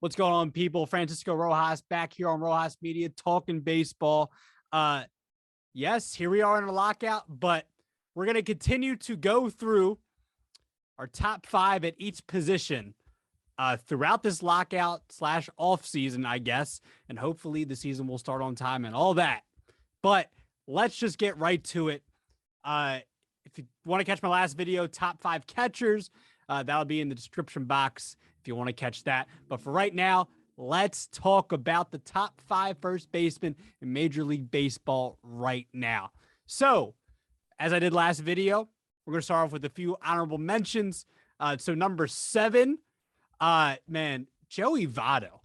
What's going on, people? Francisco Rojas back here on Rojas Media talking baseball. Yes, here we are in a lockout, but we're going to continue to go through our top five at each position throughout this lockout / off season, I guess. And hopefully the season will start on time and all that. But let's just get right to it. If you want to catch my last video, top five catchers, that'll be in the description box if you want to catch that. But for right now, let's talk about the top five first basemen in Major League Baseball right now. So, as I did last video, we're going to start off with a few honorable mentions. So number 7, man, Joey Votto.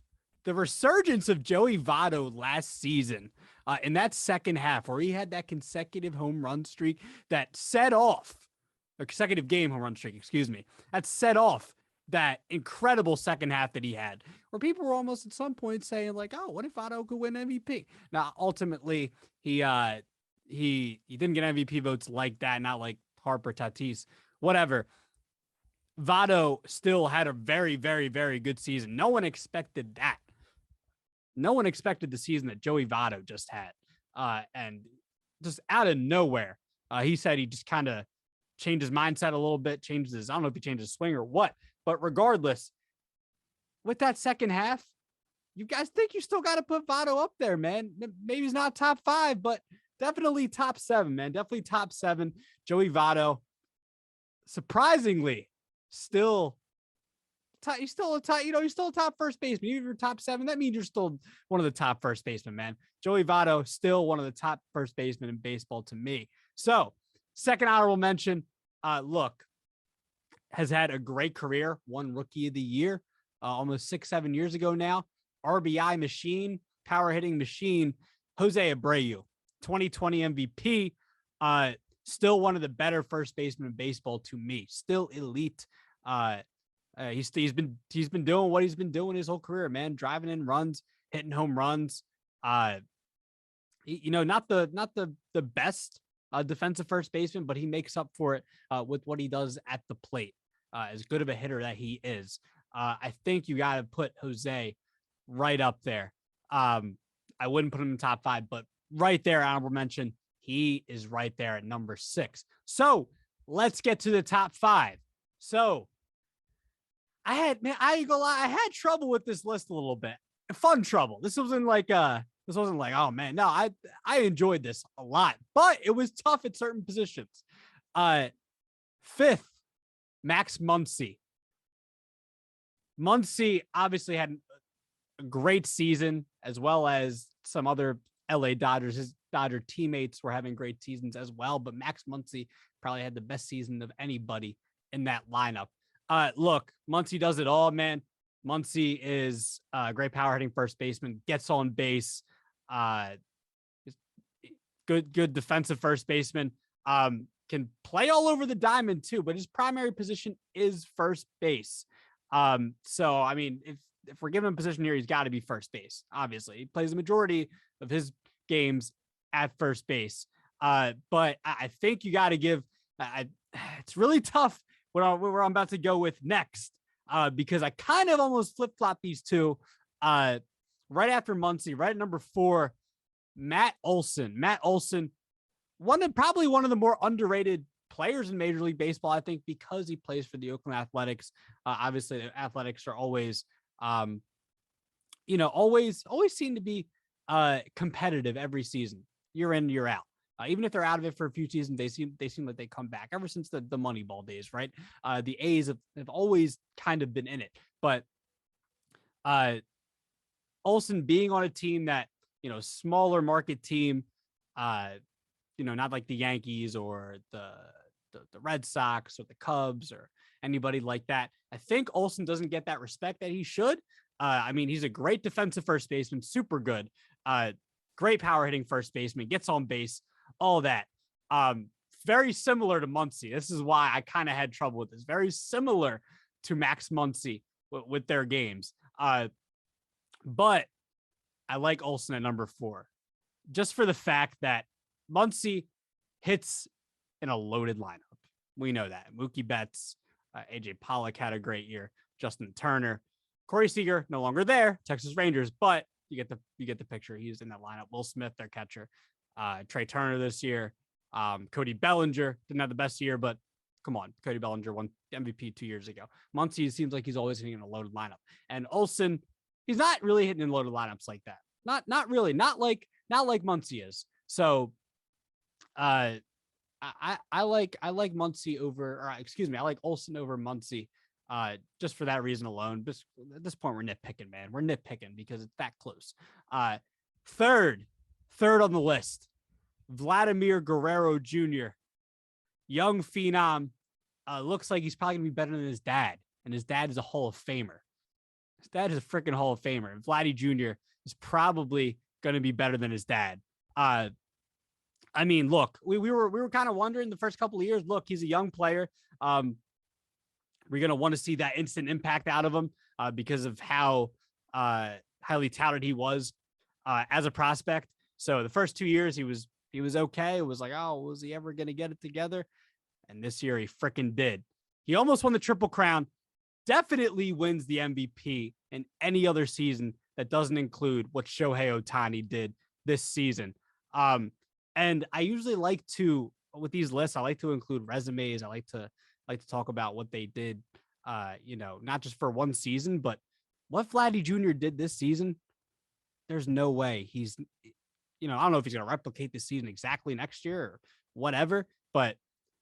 The resurgence of Joey Votto last season in that second half where he had that consecutive home run streak that set off, or consecutive game home run streak, excuse me, that set off that incredible second half that he had, where people were almost at some point saying like, oh, what if Votto could win MVP? Now, ultimately, he didn't get MVP votes like that, not like Harper, Tatis, whatever. Votto still had a very, very, very good season. No one expected that. No one expected the season that Joey Votto just had. And just out of nowhere, he said he just kind of changed his mindset a little bit, I don't know if he changed his swing or what, but regardless, with that second half, you guys think you still got to put Votto up there, man. Maybe he's not top 5, but definitely top 7, man. Definitely top 7. Joey Votto, surprisingly, he's still a top first baseman. Even if you're top 7, that means you're still one of the top first basemen, man. Joey Votto, still one of the top first basemen in baseball to me. So, second honorable mention, look, has had a great career, won Rookie of the Year almost 6-7 years ago now. RBI machine, power hitting machine, Jose Abreu, 2020 MVP, still one of the better first basemen in baseball to me. Still elite. He's been doing what he's been doing his whole career, man. Driving in runs, hitting home runs. Not the best defensive first baseman, but he makes up for it with what he does at the plate. As good of a hitter that he is, I think you got to put Jose right up there. I wouldn't put him in top 5, but right there, honorable mention. He is right there at number 6. So let's get to the top 5. So I ain't gonna lie, I had trouble with this list a little bit. Fun trouble. This wasn't like, oh man, no, I enjoyed this a lot, but it was tough at certain positions. 5th, Max Muncy. Muncy obviously had a great season, as well as some other LA Dodgers. His Dodger teammates were having great seasons as well, but Max Muncy probably had the best season of anybody in that lineup. Look, Muncy does it all, man. Muncy is a great power hitting first baseman, gets on base, good defensive first baseman, can play all over the diamond too, but his primary position is first base. So, I mean, if we're giving him a position here, he's got to be first base. Obviously, he plays the majority of his games at first base. But I think you got to give. It's really tough where I'm about to go with next, because I kind of almost flip flop these two. Right after Muncy, right at number 4, Matt Olson. Matt Olson, probably one of the more underrated players in Major League Baseball, I think, because he plays for the Oakland Athletics. Obviously, the Athletics are always, always seem to be competitive every season, year in, year out. Even if they're out of it for a few seasons, they seem like they come back ever since the Moneyball days, right? The A's have always kind of been in it, but Olson being on a team that, smaller market team, not like the Yankees or the Red Sox or the Cubs or anybody like that. I think Olson doesn't get that respect that he should. I mean, he's a great defensive first baseman, super good, great power hitting first baseman, gets on base, all that. Very similar to Muncy. This is why I kind of had trouble with this. Very similar to Max Muncy with their games. But I like Olson at number 4, just for the fact that Muncy hits in a loaded lineup. We know that. Mookie Betts, AJ Pollock had a great year. Justin Turner. Corey Seager, no longer there, Texas Rangers, but you get the picture. He's in that lineup. Will Smith, their catcher. Trey Turner this year. Cody Bellinger didn't have the best year, but come on. Cody Bellinger won MVP 2 years ago. Muncy seems like he's always hitting in a loaded lineup. And Olson, he's not really hitting in loaded lineups like that. Not really. Not like Muncy is. So I like Muncy over, or excuse me, I like Olson over Muncy. Just for that reason alone. But at this point, we're nitpicking, man. We're nitpicking because it's that close. Third on the list, Vladimir Guerrero Jr. Young phenom. Looks like he's probably gonna be better than his dad, and his dad is a Hall of Famer. His dad is a freaking Hall of Famer. And Vladdy Jr. is probably gonna be better than his dad. I mean, look, we were kind of wondering the first couple of years. Look, he's a young player. We're going to want to see that instant impact out of him because of how highly touted he was as a prospect. So the first 2 years he was okay. It was like, oh, was he ever going to get it together? And this year he freaking did. He almost won the Triple Crown. Definitely wins the MVP in any other season that doesn't include what Shohei Ohtani did this season. And I usually like to, with these lists, I like to include resumes. I like to talk about what they did, not just for one season, but what Vladdy Jr. did this season. There's no way he's, I don't know if he's going to replicate this season exactly next year or whatever, but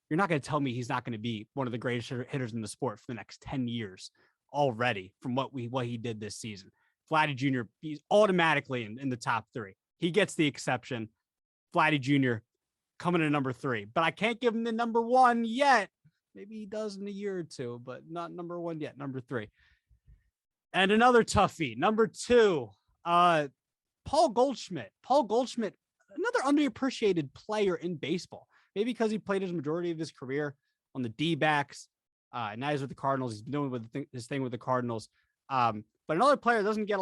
you're not going to tell me he's not going to be one of the greatest hitters in the sport for the next 10 years already from what he did this season. Vladdy Jr., he's automatically in the top 3. He gets the exception. Vladdy Jr. coming to number 3, but I can't give him the number 1 yet. Maybe he does in a year or two, but not number 1 yet. Number 3. And another toughie, number 2, Paul Goldschmidt. Paul Goldschmidt, another underappreciated player in baseball. Maybe because he played his majority of his career on the D-backs. Now he's with the Cardinals. He's been doing this thing with the Cardinals. But another player doesn't get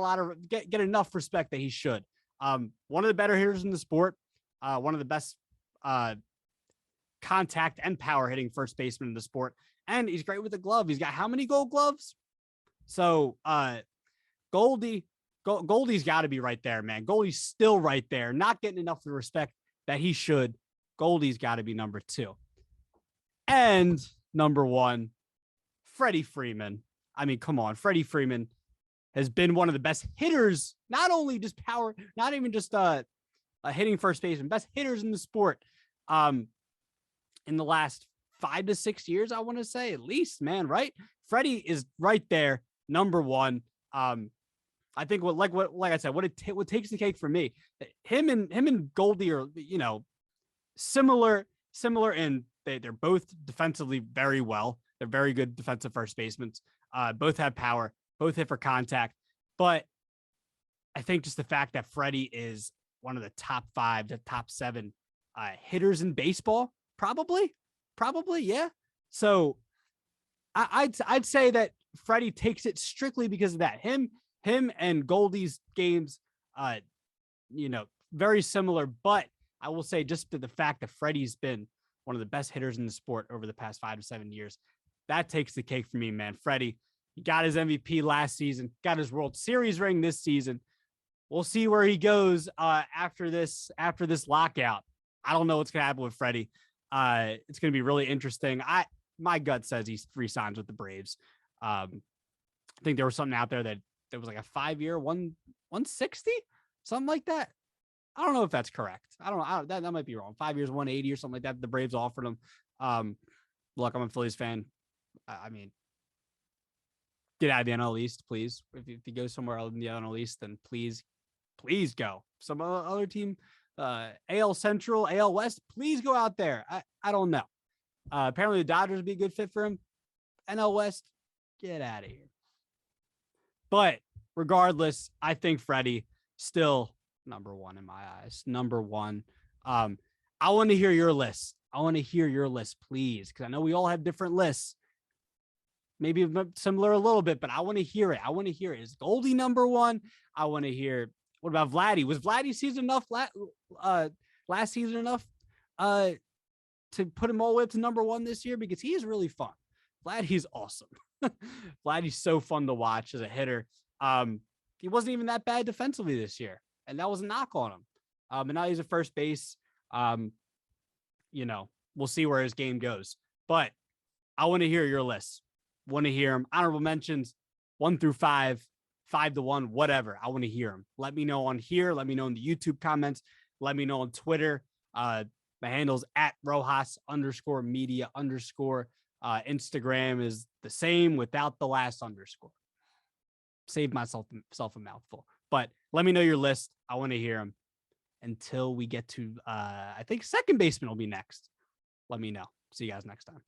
get enough respect that he should. One of the better hitters in the sport. One of the best contact and power hitting first baseman in the sport. And he's great with the glove. He's got how many Gold Gloves? So Goldie's got to be right there, man. Goldie's still right there, not getting enough of the respect that he should. Goldie's got to be number 2. And number 1, Freddie Freeman. I mean, come on. Freddie Freeman has been one of the best hitters, not only just power, not even just hitting first baseman, best hitters in the sport. In the last 5 to 6 years, I want to say, at least, man, right? Freddie is right there, number 1. I think like I said, what takes the cake for me, him and Goldie are, similar in they're both defensively very well. They're very good defensive first basemen. Both have power, both hit for contact. But I think just the fact that Freddie is one of the top 5 to top 7 hitters in baseball, probably, yeah. So I'd say that Freddie takes it strictly because of that. Him and Goldie's games, very similar. But I will say just the fact that Freddie's been one of the best hitters in the sport over the past 5 to 7 years, that takes the cake for me, man. Freddie, he got his MVP last season, got his World Series ring this season. We'll see where he goes after this lockout. I don't know what's going to happen with Freddie. It's going to be really interesting. My gut says he's 3 signs with the Braves. I think there was something out there that was like a 5-year 160, something like that. I don't know if that's correct. I don't know. That might be wrong. 5 years, 180 or something like that. The Braves offered him. Look, I'm a Phillies fan. I mean, get out of the NL East, please. If you go somewhere else in the NL East, then please go. Some other team, AL Central, AL West, please go out there. I don't know. Apparently the Dodgers would be a good fit for him. NL West, get out of here. But regardless, I think Freddie still number 1 in my eyes. Number 1. I want to hear your list. Please, because I know we all have different lists. Maybe similar a little bit, but I want to hear it. Is Goldie number 1? I want to hear. What about Vladdy? Was Vladdy's season enough? Last season enough to put him all the way up to number 1 this year? Because he is really fun. Vladdy's awesome. Vladdy's so fun to watch as a hitter. He wasn't even that bad defensively this year, and that was a knock on him. And now he's at first base. We'll see where his game goes. But I want to hear your list. Want to hear him. Honorable mentions 1 through 5, 5 to 1, whatever. I want to hear him. Let me know on here. Let me know in the YouTube comments. Let me know on Twitter. My handle's at Rojas_media_. Instagram is the same without the last underscore. Save myself a mouthful. But let me know your list. I want to hear them until we get to, I think second baseman will be next. Let me know. See you guys next time.